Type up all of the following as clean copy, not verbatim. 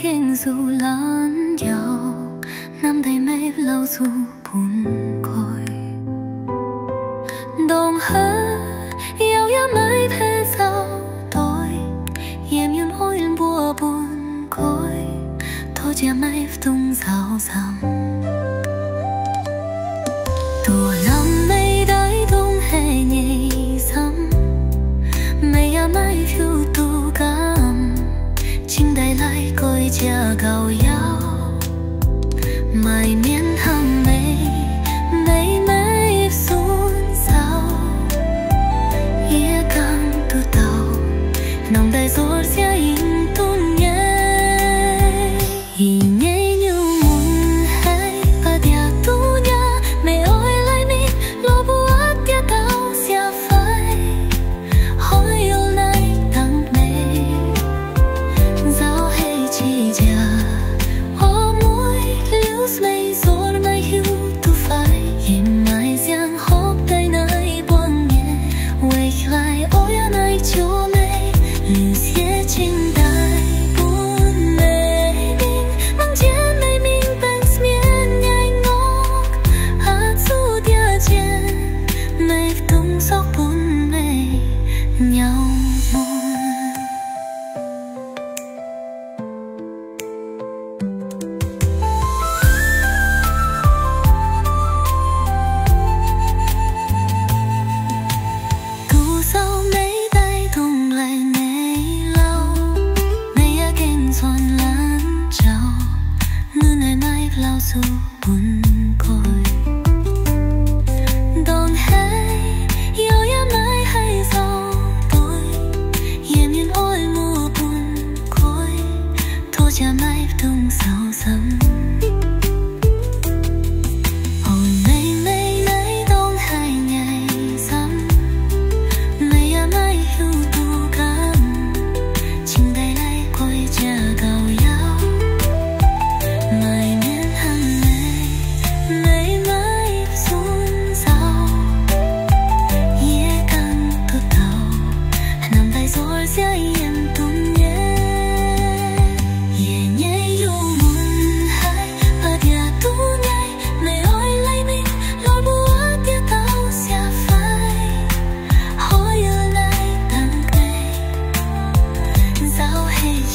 傾訴懶遊，南地美流蘇盤蓋，當下有一米披罩袋，鹽潤開人波半蓋，拖著米東找尋，ตัวลำไม่ได้ต้องให้ยี่ซ้ำไม่อยากไม่ผิวตัวกัน請帶來改隻舊友，埋面行美美美酸手，也感得到，能帶所些印度嘢，一年又滿係不掉度呀，沒愛來面落不阿跌到下飛，可有來等美。chỉ chờ hoa muối liễu mây rồi mai hiu tu phải im mai giang hốc tay này buồn nhẹ quay lại ôi anh ấy cho mây lưu xe trên đài buồn mê mình mang trên mây mình bên miền nhai ngóc hát du tia trên mây tung sóc buồn mây nhau dù buồn côi đón hay yêu em mãi hay giàu tôi yên yên ôi mùa buồn côi thôi cha mãi tung sầu sầm hồi mấy mấy mấy đón hai ngày sắm mấy em mãi yêu tu cam chính đây lại quay cha cầu nhau mãi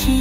chỉ